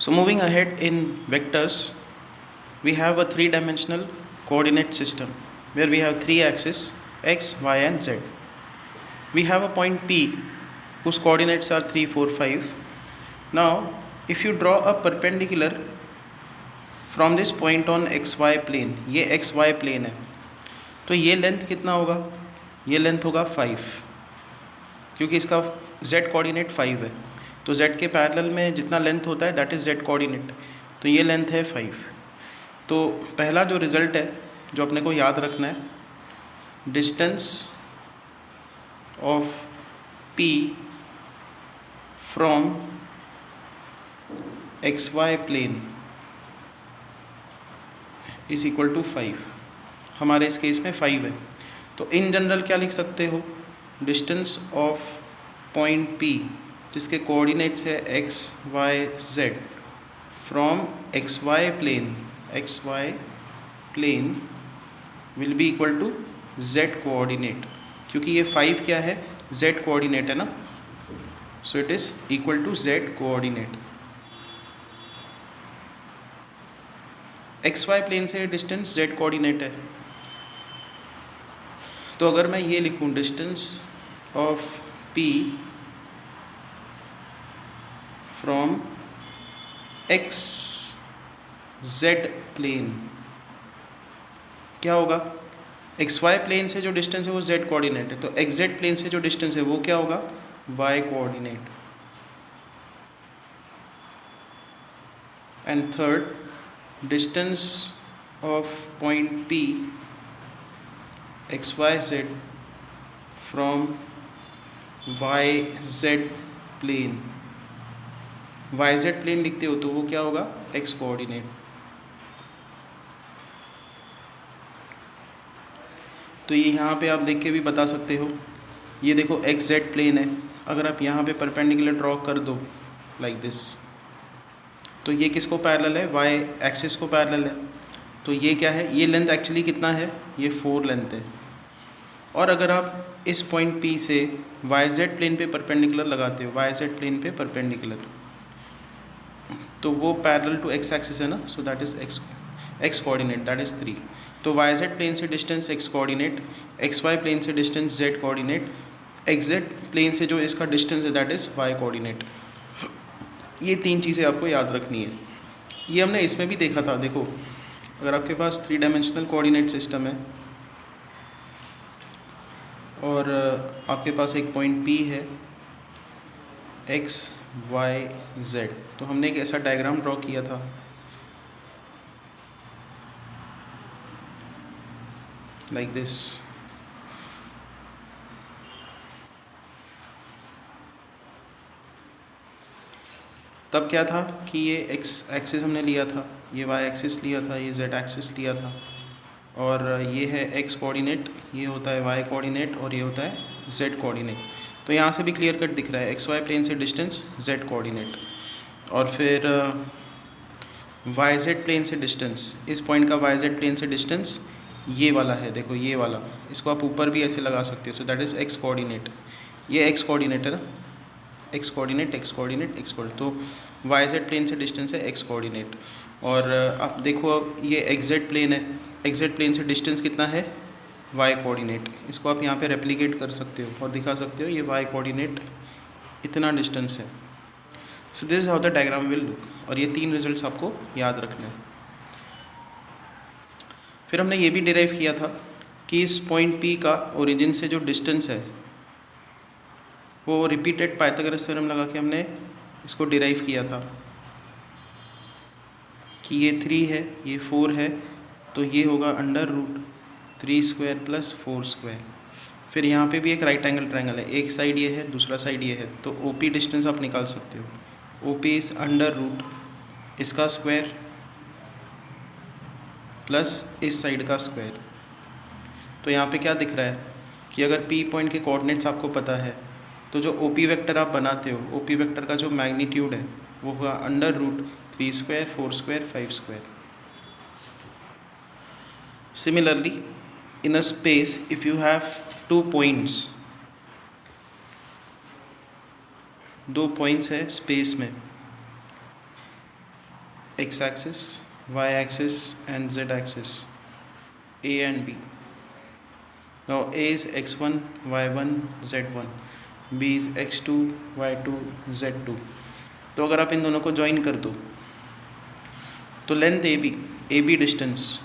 So moving ahead in vectors, we have a three-dimensional coordinate system where we have three axes x, y and z. We have a point P whose coordinates are 3, 4, 5. Now if you draw a perpendicular from this point on xy plane, ये xy plane है, तो ये length कितना होगा? ये length होगा 5, क्योंकि इसका z कोऑर्डिनेट 5 है, तो z के पैरेलल में जितना लेंथ होता है दैट इज़ z कोऑर्डिनेट, तो ये लेंथ है 5। तो पहला जो रिज़ल्ट है जो अपने को याद रखना है, distance of P from xy plane is equal to 5। हमारे इस केस में 5 है, तो इन जनरल क्या लिख सकते हो? डिस्टेंस ऑफ पॉइंट P जिसके कोऑर्डिनेट्स है x, y, z from xy plane will be equal to z coordinate, क्योंकि ये 5 क्या है? z कोऑर्डिनेट है ना, so it is equal to z coordinate. xy plane से डिस्टेंस z कोऑर्डिनेट है, तो अगर मैं ये लिखूँ distance of P from x z plane, क्या होगा? xy प्लेन से जो डिस्टेंस है वो z कोऑर्डिनेट है, तो xz प्लेन से जो डिस्टेंस है वो क्या होगा? y coordinate. And third, distance of point P xyz from yz plane, yz plane लिखते हो तो वो क्या होगा? x coordinate. तो ये यहाँ पे आप देख के भी बता सकते हो, ये देखो xz प्लेन है, अगर आप यहाँ पे परपेंडिकुलर ड्रॉ कर दो लाइक दिस, तो ये किसको पैरेलल है? y एक्सिस को पैरेलल है, तो ये क्या है? ये लेंथ एक्चुअली कितना है? ये 4 लेंथ है। और अगर आप इस पॉइंट P से yz प्लेन पे परपेंडिकुलर लगाते हो, yz प्लेन पे परपेंडिकुलर, तो वो पैरेलल टू x एक्सिस है ना, so that is x coordinate, that is 3। तो yz प्लेन से distance x coordinate, xy plane से distance z coordinate, xz plane से जो इसका डिस्टेंस है दैट इज़ y कोऑर्डिनेट। ये तीन चीज़ें आपको याद रखनी है। ये हमने इसमें भी देखा था। देखो, अगर आपके पास 3 डायमेंशनल कोऑर्डिनेट सिस्टम है और आपके पास एक पॉइंट P है x, y, z, तो हमने एक ऐसा डायग्राम ड्रॉ किया था, लाइक दिस। तब क्या था कि ये x एक्सिस हमने लिया था, ये y एक्सिस लिया था, ये z एक्सिस लिया था, और ये है x कोऑर्डिनेट, ये होता है y कोऑर्डिनेट और ये होता है z कोऑर्डिनेट। तो यहाँ से भी क्लियर कट दिख रहा है xy प्लेन से डिस्टेंस z कोऑर्डिनेट, और फिर yz प्लेन से डिस्टेंस, इस पॉइंट का yz प्लेन से डिस्टेंस ये वाला है, देखो ये वाला, इसको आप ऊपर भी ऐसे लगा सकते हो, सो दैट इज़ x कोऑर्डिनेट। ये x कोऑर्डिनेट है ना, x coordinate, x coordinate, x coordinate, तो yz प्लेन से डिस्टेंस है x कोऑर्डिनेट। और आप देखो ये xz प्लेन है, xz प्लेन से डिस्टेंस कितना है? y coordinate. इसको आप यहाँ पे रेप्लिकेट कर सकते हो और दिखा सकते हो ये y कोऑर्डिनेट इतना डिस्टेंस है। सो this is how the diagram will look, और ये तीन रिजल्ट्स आपको याद रखने हैं। फिर हमने ये भी डिराइव किया था कि इस पॉइंट P का ओरिजिन से जो डिस्टेंस है वो रिपीटेड पाइथागोरस थ्योरम लगा के हमने इसको डिराइव किया था कि ये 3 है, ये 4 है, तो ये होगा under root 3 square plus 4 square. फिर यहाँ पे भी एक राइट एंगल ट्रायंगल है, एक साइड ये है, दूसरा साइड ये है, तो OP डिस्टेंस आप निकाल सकते हो। OP इज़ अंडर रूट इसका स्क्वायर प्लस इस साइड का स्क्वायर। तो यहाँ पे क्या दिख रहा है कि अगर P पॉइंट के कोऑर्डिनेट्स आपको पता है, तो जो OP वेक्टर आप बनाते हो, OP वेक्टर का जो मैग्नीट्यूड है वो होगा under root 3 square, 4 square, 5 square. Similarly in a space if you have 2 points, 2 points है स्पेस में, x axis, y axis and z axis, a and b. Now a is x1, y1, z1, b is x2, y2, z2. तो अगर आप इन दोनों को join कर दो तो length A B distance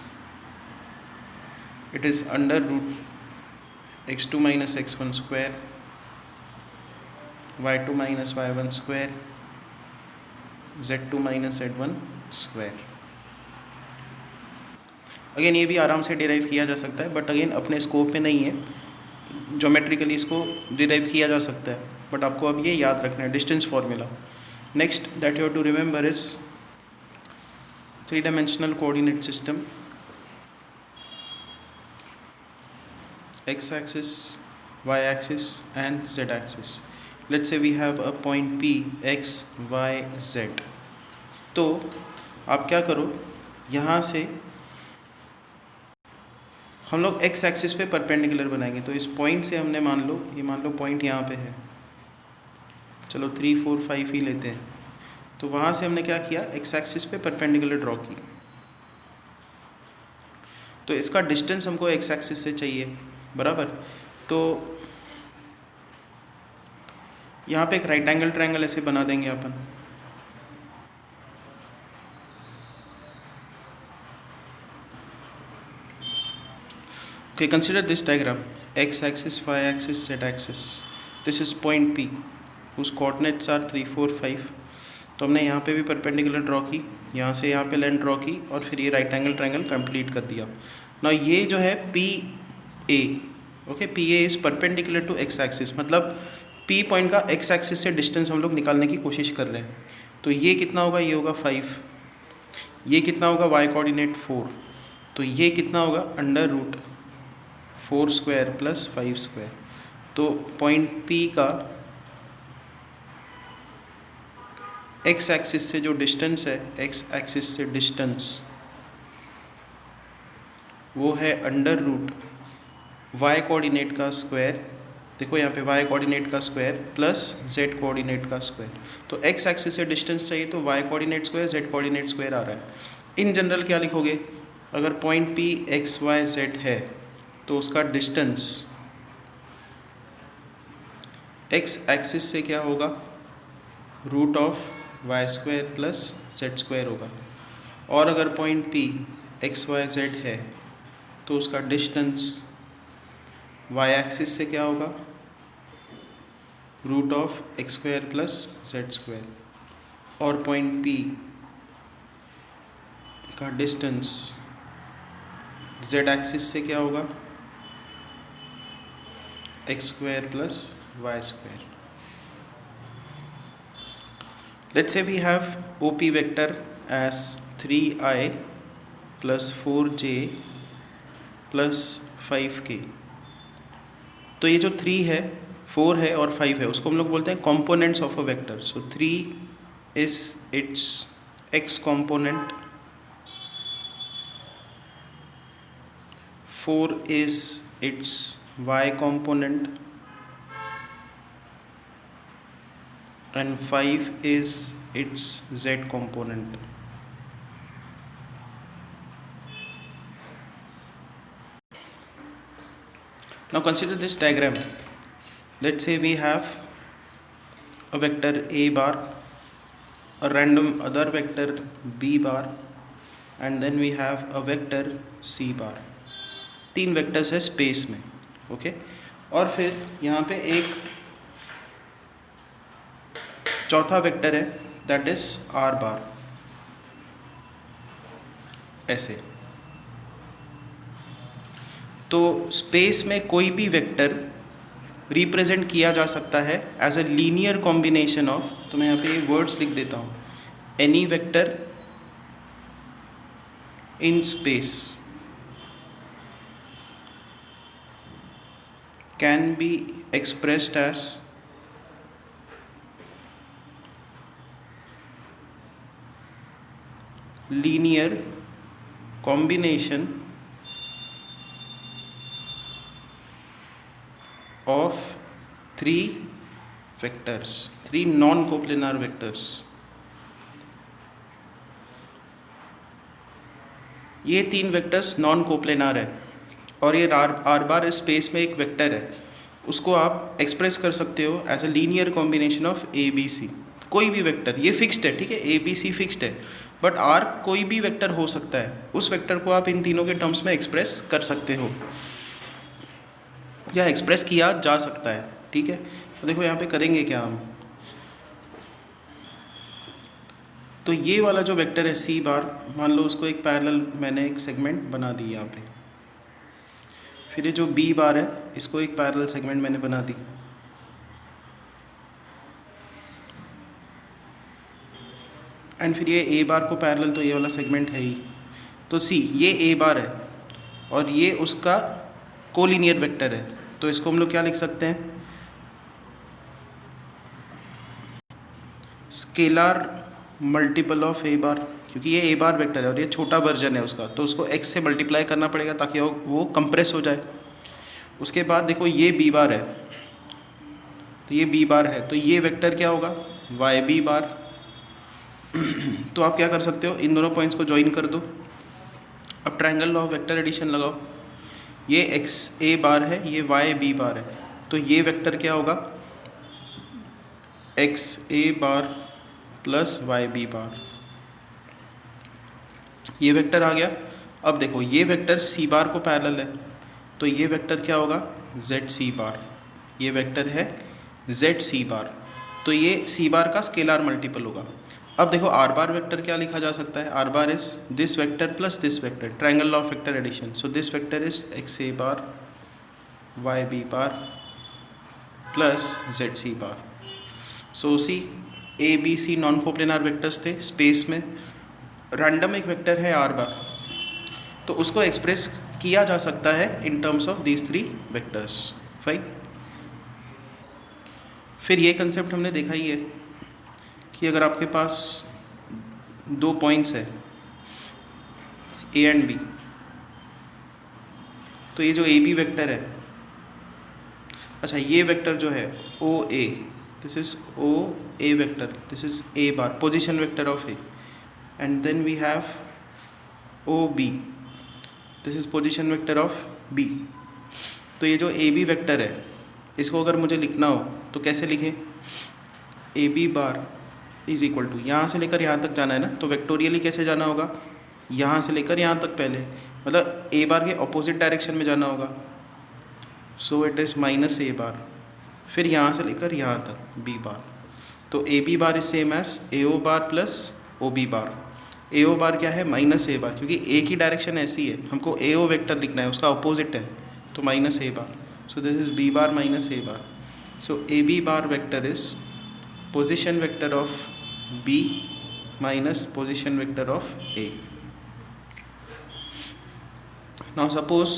it is under root x2 minus x1 square, y2 minus y1 square, z2 minus z1 square. Again ये भी आराम से डिराइव किया जा सकता है, बट अगेन अपने स्कोप में नहीं है. ज्योमेट्रिकली इसको डिराइव किया जा सकता है, बट आपको अब ये याद रखना है distance formula. Next that you have to remember is 3-dimensional coordinate system. X axis, y axis and z axis. Let's say we have a point P, x, y, z. तो आप क्या करो, यहाँ से हम लोग x एक्सिस पे perpendicular बनाएंगे. तो इस पॉइंट से हमने मान लो पॉइंट यहाँ पे है, चलो 3, 4, 5 ही लेते हैं. तो वहाँ से हमने क्या किया, x एक्सिस पे परपेंडिकुलर ड्रॉ की. तो इसका डिस्टेंस हमको x एक्सिस से चाहिए, बराबर. तो यहाँ पे एक राइट एंगल ट्रायंगल ऐसे बना देंगे अपन. Okay, consider this diagram, x axis, y axis, z axis. This is point P whose coordinates are 3, 4, 5. तो हमने यहाँ पे भी परपेंडिकुलर ड्रॉ की, यहाँ से यहाँ पे लाइन ड्रॉ की और फिर ये राइट एंगल ट्रायंगल कंप्लीट कर दिया. ना ये जो है P A, okay, P A is perpendicular to X axis, मतलब पी पॉइंट का एक्स एक्सिस से डिस्टेंस हम लोग निकालने की कोशिश कर रहे हैं. तो ये कितना होगा, ये होगा 5. ये कितना होगा, वाई कोऑर्डिनेट 4. तो ये कितना होगा, under root 4 square plus 5 square. तो पॉइंट पी का एक्स एक्सिस से जो डिस्टेंस है, एक्स एक्सिस से डिस्टेंस वो है अंडर रूट वाई कोऑर्डिनेट का स्क्वायर. देखो यहाँ पे वाई कोऑर्डिनेट का स्क्वायर प्लस जेड कोऑर्डिनेट का स्क्वायर. तो एक्स एक्सिस से डिस्टेंस चाहिए तो Y coordinate square, Z coordinate square आ रहा है. इन जनरल क्या लिखोगे, अगर point P X Y Z है तो उसका डिस्टेंस एक्स एक्सिस से क्या होगा, root of Y square plus Z square होगा. और अगर point P X Y Z है तो उसका डिस्टेंस वाई एक्सिस से क्या होगा, root of X square plus Z square. और पॉइंट पी का डिस्टेंस जेड एक्सिस से क्या होगा, X square plus Y square. Let's say we have OP vector as 3i plus 4j plus 5k. तो ये जो 3 है, 4 है और 5 है उसको हम लोग बोलते हैं components of a vector. So 3 is its x component, 4 is its y component and 5 is its z component. Now consider this diagram. Let's say we have a vector a bar, a random other vector b bar, and then we have a vector c bar. 3 vectors है space में, okay. और फिर यहाँ पे एक चौथा vector है that is are बार, ऐसे. तो स्पेस में कोई भी वेक्टर रिप्रेजेंट किया जा सकता है as a linear combination of, तो मैं यहाँ पे वर्ड्स लिख देता हूँ, any vector in space can be expressed as linear combination of 3 vectors, 3 non-coplanar vectors. ये 3 वेक्टर्स नॉन कोप्लेनार है और ये आर बार स्पेस में एक वेक्टर है, उसको आप एक्सप्रेस कर सकते हो as a linear combination of A B C. कोई भी वेक्टर, ये फिक्स्ड है, ठीक है, ए बी सी फिक्स्ड है, बट आर कोई भी वेक्टर हो सकता है, उस वेक्टर को आप इन तीनों के टर्म्स में एक्सप्रेस कर सकते हो या एक्सप्रेस किया जा सकता है, ठीक है। तो देखो यहाँ पे करेंगे क्या हम, तो ये वाला जो वेक्टर है सी बार, मान लो उसको एक पैरेलल मैंने एक सेगमेंट बना दी यहाँ पे, फिर ये जो बी बार है इसको एक पैरेलल सेगमेंट मैंने बना दी, एंड फिर ये ए बार को पैरेलल, तो ये वाला सेगमेंट है ही, तो सी ये ए बार है और ये उसका कोलिनियर वेक्टर है, तो इसको हम लोग क्या लिख सकते हैं, स्केलर मल्टीपल ऑफ ए बार, क्योंकि ये ए बार वेक्टर है और ये छोटा वर्जन है उसका, तो उसको एक्स से मल्टीप्लाई करना पड़ेगा ताकि वो कंप्रेस हो जाए। उसके बाद देखो ये बी बार है, तो ये बी बार है, तो ये वेक्टर क्या होगा, वाई बी बार। तो आप क्या कर सकते हो, इन दोनों पॉइंट्स को ज्वाइन कर दो, अब triangle law of vector addition लगाओ, ये एक्स ए बार है, ये वाई बी बार है, तो ये वेक्टर क्या होगा, x A bar plus Y B बार, ये वेक्टर आ गया। अब देखो ये वेक्टर सी बार को पैरेलल है, तो ये वेक्टर क्या होगा, जेड सी बार, ये वेक्टर है जेड सी बार, तो ये सी बार का स्केलर मल्टीपल होगा। अब देखो आर बार वेक्टर क्या लिखा जा सकता है, R bar is this vector plus this vector, triangle law of vector addition, so this vector is X A bar Y B bar plus Z C bar. So see A B C non coplanar vectors थे स्पेस में, random एक vector है R bar, तो उसको express किया जा सकता है in terms of these 3 vectors, fine. फिर ये कंसेप्ट हमने देखा ही है कि अगर आपके पास 2 पॉइंट्स है ए एंड बी, तो ये जो ए बी वेक्टर है, अच्छा ये वेक्टर जो है O A, this is O A vector, this is A bar, position vector of A, and then we have O B, this is position vector of B. तो ये जो ए बी वेक्टर है, इसको अगर मुझे लिखना हो तो कैसे लिखें, A B bar is equal to, यहाँ से लेकर यहाँ तक जाना है ना, तो वेक्टोरियली कैसे जाना होगा, यहाँ से लेकर यहाँ तक पहले, मतलब ए बार के ऑपोजिट डायरेक्शन में जाना होगा, so it is minus A bar, फिर यहाँ से लेकर यहाँ तक बी बार, तो A B bar is same as A O bar plus O B bar. A O bar क्या है, माइनस ए बार, क्योंकि ए की डायरेक्शन ऐसी है, हमको ए ओ वेक्टर लिखना है, उसका ऑपोजिट है, तो minus A bar, so this is B bar minus A bar, so A B bar vector is position vector of B minus position vector of A. Now suppose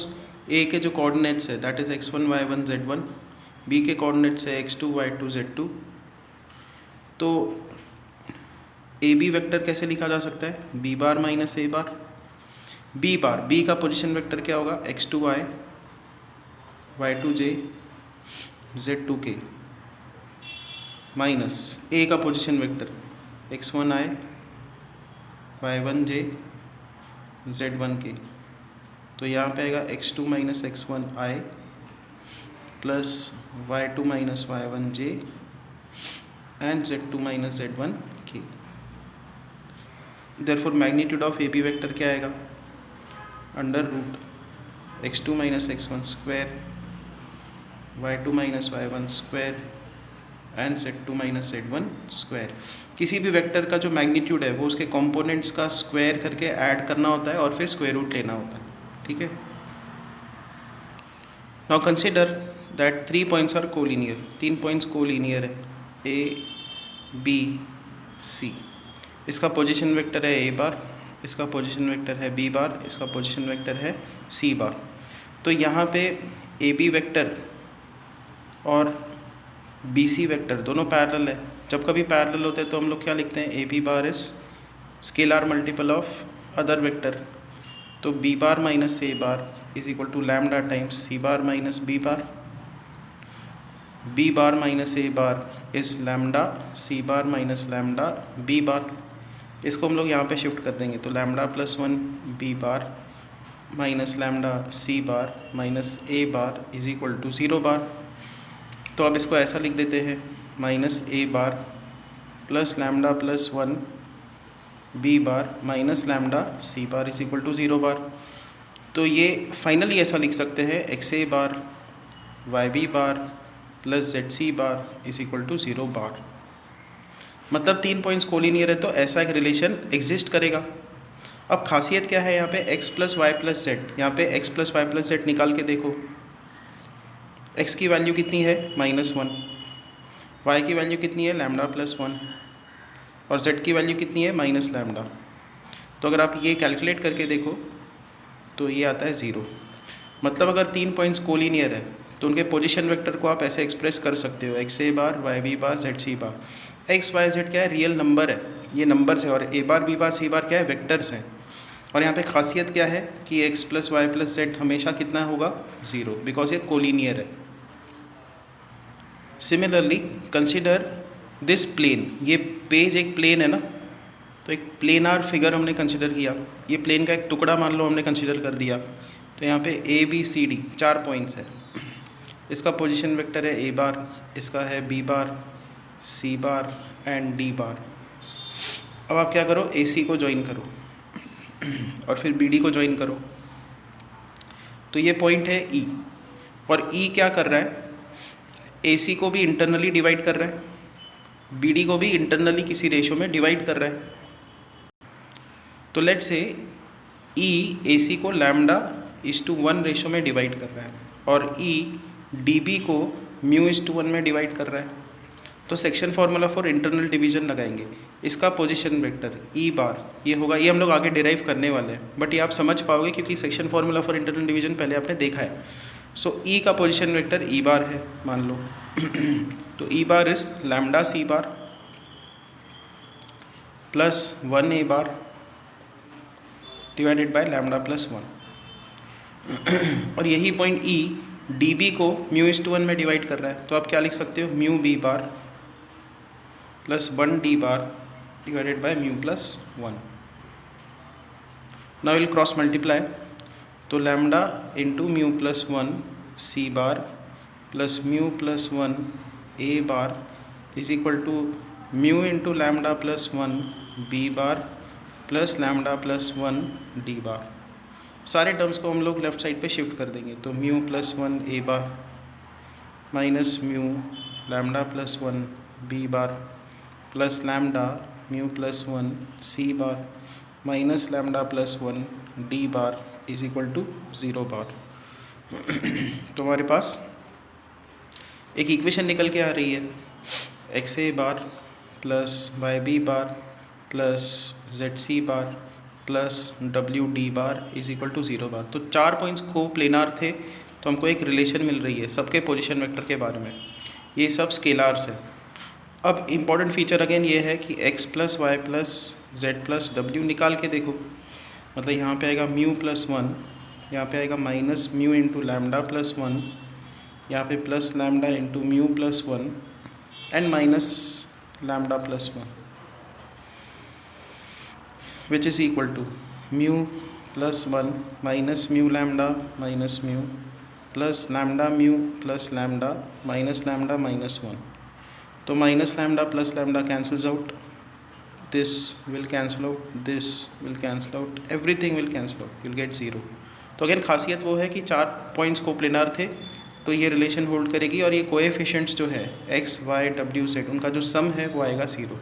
A के जो coordinates है that is x1 y1 z1, B के coordinates है x2 y2 z2, तो A B vector कैसे लिखा जा सकता है, B bar minus A bar, B bar, B का पोजीशन वेक्टर क्या होगा, x2 y y2 j z2 k minus A का position vector x1 i y1 j z1 k, तो यहाँ पे आएगा x2 minus x1 i plus y2 minus y1 j and z2 minus z1 k। Therefore magnitude of A B vector क्या आएगा, under root x2 minus x1 square y2 minus y1 square and z2 minus z1 square. किसी भी vector का जो magnitude है वो उसके components का स्क्वायर करके ऐड करना होता है और फिर स्क्वायर रूट लेना होता है, ठीक है। Now consider that 3 points are collinear, 3 points collinear है, ए बी सी, इसका पोजीशन वेक्टर है ए बार, इसका पोजीशन वेक्टर है बी बार, इसका पोजीशन वेक्टर है सी बार। तो यहाँ पे ए बी वेक्टर और बी सी वेक्टर दोनों पैरेलल है, जब कभी पैरेलल होते हैं तो हम लोग क्या लिखते हैं, A B bar is scalar multiple of other vector, तो B bar minus A bar is equal to lambda times C bar minus B bar, B bar minus A bar is lambda C bar minus lambda B bar, इसको हम लोग यहाँ पे shift कर देंगे, तो lambda plus 1 B bar minus lambda C bar minus A bar is equal to 0 bar. तो अब इसको ऐसा लिख देते हैं, minus A bar plus lambda plus 1 B bar minus lambda C bar is equal to 0 bar. तो ये finally ऐसा लिख सकते हैं, X A bar Y B bar plus Z C bar is equal to 0 bar. मतलब 3 points collinear है तो ऐसा एक रिलेशन एग्जिस्ट करेगा। अब खासियत क्या है यहाँ पे, x plus Y plus Z, यहाँ पे x plus Y plus Z निकाल के देखो, x की वैल्यू कितनी है -1, y की वैल्यू कितनी है लैम्डा प्लस 1 और z की वैल्यू कितनी है माइनस लैम्डा। तो अगर आप ये कैलकुलेट करके देखो तो ये आता है 0। मतलब अगर 3 पॉइंट्स कोलिनियर है तो उनके पोजीशन वेक्टर को आप ऐसे एक्सप्रेस कर सकते हो, X A bar Y B bar Z C bar. X Y Z क्या है, रियल नंबर है, ये नंबर्स है, और ए बार बी बार सी बार क्या है, वेक्टर्स हैं। और यहाँ पे खासियत क्या है कि x plus Y plus Z हमेशा कितना होगा 0, बिकॉज ये कोलिनियर है। सिमिलरली कंसिडर दिस प्लेन, ये पेज एक प्लेन है ना, तो एक प्लेनार फिगर हमने कंसिडर किया, ये प्लेन का एक टुकड़ा मान लो हमने कंसिडर कर दिया। तो यहाँ पे A B C D 4 points है, इसका पोजीशन वेक्टर है ए बार, इसका है B bar C bar and D bar. अब आप क्या करो, ए सी को ज्वाइन करो और फिर बी डी को ज्वाइन करो। तो ये पॉइंट है ई, और ई क्या कर रहा है, ए सी को भी इंटरनली डिवाइड कर रहा है, बी डी को भी इंटरनली किसी रेशो में डिवाइड कर रहा है। तो लेट्स से ई ए सी को λ/1 रेशो में डिवाइड कर रहा है और ई डी बी को μ/1 में डिवाइड कर रहा है। तो section formula for internal division लगाएंगे, इसका पोजीशन वेक्टर ई बार ये होगा, ये हम लोग आगे डिराइव करने वाले हैं, बट ये आप समझ पाओगे क्योंकि section formula for internal division पहले आपने देखा है। सो ई का पोजीशन वेक्टर ई बार है मान लो तो E bar is lambda C bar plus 1 A bar divided by lambda plus 1 और यही पॉइंट ई डी बी को μ/1 में डिवाइड कर रहा है। तो आप क्या लिख सकते हो, mu B bar plus 1 D bar divided by μ+1। Now will cross multiply, तो lambda into μ+1 C bar plus μ+1 A bar is equal to mu into lambda plus 1 B bar plus lambda plus 1 D bar. सारे terms को हम लोग left side पे shift कर देंगे, तो μ+1 A bar minus mu lambda plus 1 B bar plus lambda μ+1 C bar minus lambda plus 1 D bar is equal to 0 bar. तो हमारे पास एक इक्वेशन निकल के आ रही है, X A bar plus Y B bar plus Z C bar plus W D bar is equal to 0 bar. तो 4 points को प्लेनार थे, तो हमको एक रिलेशन मिल रही है सबके पोजीशन वेक्टर के बारे में, ये सब स्केलार्स है। अब इम्पॉर्टेंट फीचर अगेन ये है कि x plus Y plus Z plus W निकाल के देखो, मतलब यहाँ पे आएगा μ+1, यहाँ पे आएगा minus mu into lambda plus 1, यहाँ पे plus lambda into μ+1 and minus lambda plus 1 which is equal to μ+1 minus mu lambda minus mu plus lambda mu plus lambda minus lambda minus 1। तो minus lambda plus lambda cancels out, this will cancel out, this will cancel out, everything will cancel out, you'll get 0। तो again खासियत वो है कि 4 points coplanar थे तो ये relation hold करेगी, और ये कोएफिशिएंट्स जो है x, y, w, z उनका जो सम है वो आएगा 0।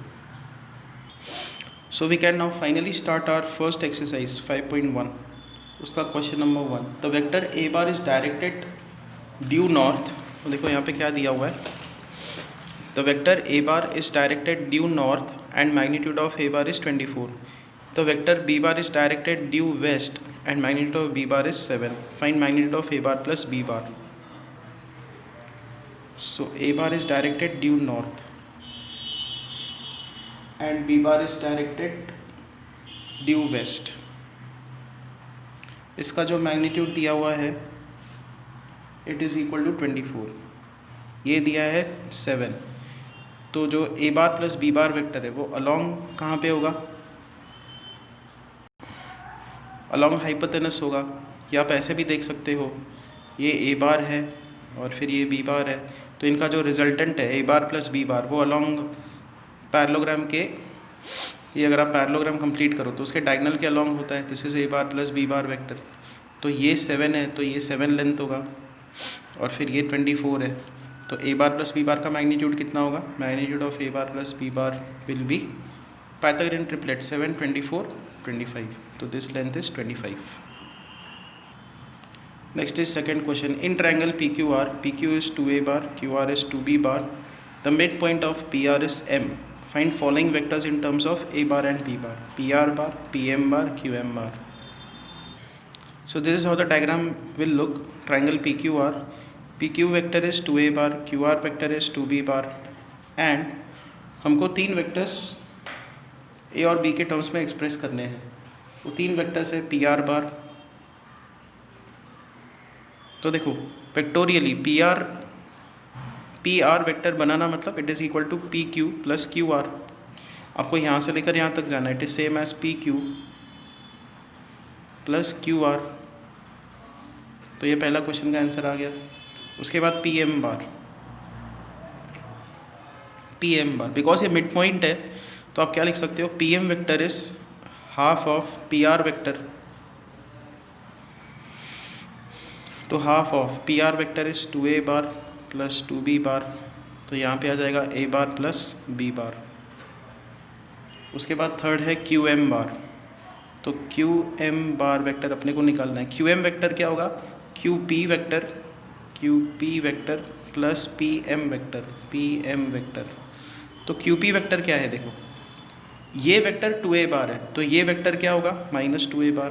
So we can now finally start our first exercise 5.1। उसका question number 1, the vector A bar is directed due north. तो देखो यहाँ पे क्या दिया हुआ है, the vector a bar is directed due north and magnitude of a bar is 24. The vector b bar is directed due west and magnitude of b bar is 7. Find magnitude of a bar plus b bar. So a bar is directed due north and b bar is directed due west. इसका जो magnitude दिया हुआ है it is equal to 24, ये दिया है 7। तो जो ए bar plus B bar vector है वो अलोंग कहाँ पे होगा, अलॉन्ग हाइपोटेनस होगा, या आप ऐसे भी देख सकते हो, ये ए बार है और फिर ये बी बार है, तो इनका जो रिजल्टेंट है ए बार प्लस बी बार वो अलॉन्ग पैरेललोग्राम के, ये अगर आप पैरेललोग्राम कंप्लीट करो तो उसके डायगोनल के अलॉन्ग होता है, this is A bar plus B bar vector. तो ये 7 है तो ये 7 लेंथ होगा, और फिर ये 24 है, तो ए बार प्लस बी बार का मैग्नीट्यूड कितना होगा, magnitude of A bar plus B bar will be Pythagorean triplet 7, 24, 25, तो this length is 25। Next is second question. In triangle PQR, PQ is 2A bar, QR is 2B bar. The midpoint of PR is M. Find following vectors in terms of A bar and B bar. PR bar, PM bar, QM bar. So this is how the diagram will look. Triangle PQR. PQ vector is 2A bar, QR vector is 2B bar. And हमको तीन vectors A और B के terms में express करने हैं। वो तीन vectors है PR बार। तो देखो वेक्टोरियली पी आर वेक्टर बनाना मतलब it is equal to P Q plus Q R. आपको यहाँ से लेकर यहाँ तक जाना है, it is same as P Q plus Q R. तो ये पहला क्वेश्चन का आंसर आ गया। उसके बाद पी एम बार बिकॉज ये मिड पॉइंट है तो आप क्या लिख सकते हो, P M vector is half of P R vector. तो half of P R vector is 2A bar plus 2B bar, तो यहाँ पे आ जाएगा A bar plus B bar. उसके बाद थर्ड है QM बार। तो QM बार वेक्टर अपने को निकालना है। QM वेक्टर क्या होगा, QP vector plus PM vector. तो QP वेक्टर क्या है, देखो ये वेक्टर 2A बार है तो ये वेक्टर क्या होगा minus 2A bar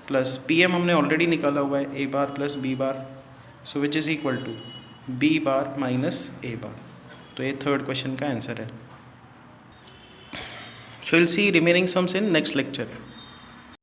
plus PM हमने ऑलरेडी निकाला हुआ है A bar plus B bar, so which is equal to B bar minus A bar. तो ये थर्ड क्वेश्चन का आंसर है। So will see remaining sums in next lecture.